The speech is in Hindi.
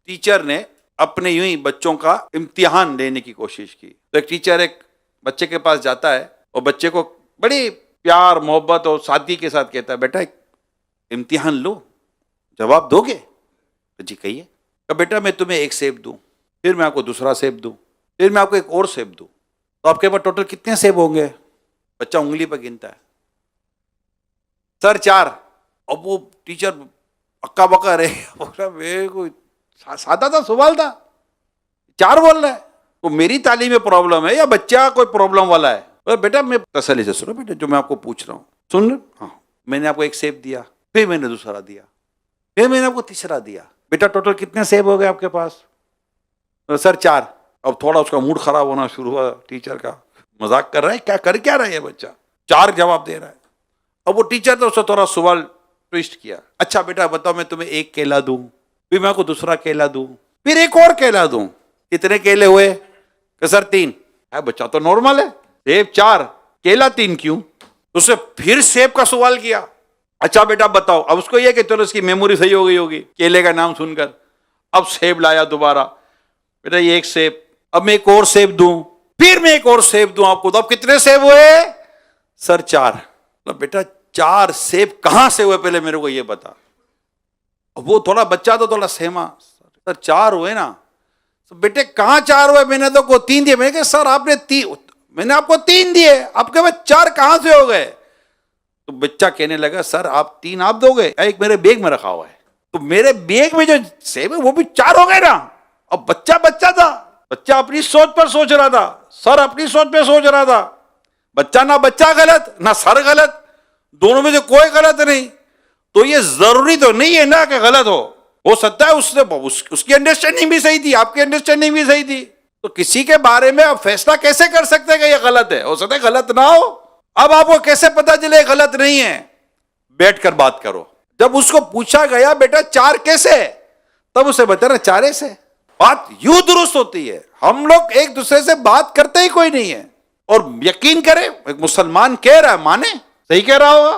टीचर ने अपने यूं ही बच्चों का इम्तिहान लेने की कोशिश की। तो एक टीचर एक बच्चे के पास जाता है और बच्चे को बड़ी प्यार मोहब्बत और सादगी के साथ कहता है, बेटा एक इम्तिहान लो, जवाब दोगे? तो जी कहिए। तो बेटा मैं तुम्हें एक सेब दूं, फिर मैं आपको दूसरा सेब दूं, फिर मैं आपको एक और सेब दूं, तो आपके पास टोटल कितने सेब होंगे? बच्चा उंगली पर गिनता है, सर 4। अब वो टीचर अक्का बक्का रहे, कोई सादा था सवाल था, 4 बोल रहा है, तो मेरी तालीम में प्रॉब्लम है या बच्चा कोई प्रॉब्लम वाला है? बेटा मैं तसल्ली से सुनो, बेटा जो मैं आपको पूछ रहा हूँ सुन। हाँ, मैंने आपको एक सेब दिया, फिर मैंने दूसरा दिया, फिर मैंने आपको तीसरा दिया, बेटा टोटल कितने सेब हो गए आपके पास? सर 4। अब थोड़ा उसका मूड खराब होना शुरू हुआ, टीचर का मजाक कर रहा है क्या, कर क्या रहा है बच्चा, 4 जवाब दे रहा है। अब वो टीचर तो उससे थोड़ा सवाल ट्विस्ट किया, अच्छा बेटा बताओ मैं तुम्हें एक केला दूं, फिर मैं आपको दूसरा केला दूं, फिर एक और केला दूं, कितने केले हुए? सर 3। बच्चा तो नॉर्मल है, सेब 4 केला 3 क्यों? उसने फिर सेब का सवाल किया, अच्छा बेटा बताओ। अब उसको यह कि चलो उसकी मेमोरी सही हो गई होगी केले का नाम सुनकर। अब सेब लाया दोबारा, बेटा ये एक सेब, अब मैं एक और सेब दूं, फिर मैं एक और सेब दूं आपको, तो अब कितने सेब हुए? सर 4। तो बेटा 4 सेब कहां से हुए पहले मेरे को ये बता। वो थोड़ा बच्चा तो थोड़ा सहमा, सर 4 हुए ना। तो बेटे कहां 4 हुए? मैंने तो को 3 दिए। मैंने कहा सर आपने मैंने आपको 3 दिए, आपके पास 4 कहां से हो गए? तो बच्चा कहने लगा सर आप 3 आप दोगे, एक मेरे बैग में रखा हुआ है, तो मेरे बैग में जो सेब है वो भी 4 हो गए ना। अब बच्चा बच्चा था, बच्चा अपनी सोच पर सोच रहा था, सर अपनी सोच पे सोच रहा था। बच्चा ना बच्चा गलत ना सर गलत, दोनों में से कोई गलत नहीं। तो ये जरूरी तो नहीं है ना कि गलत हो सकता है उसकी अंडरस्टैंडिंग भी सही थी, आपकी अंडरस्टैंडिंग भी सही थी। तो किसी के बारे में आप फैसला कैसे कर सकते हैं कि ये गलत है? हो सकता है गलत ना हो। अब आपको कैसे पता चले गलत नहीं है? बैठकर बात करो। जब उसको पूछा गया बेटा 4 कैसे, तब उसे बता रहा 4 ऐसे। बात यूं दुरुस्त होती है। हम लोग एक दूसरे से बात करते ही कोई नहीं है। और यकीन करें एक मुसलमान कह रहा है, माने, सही कह रहा होगा।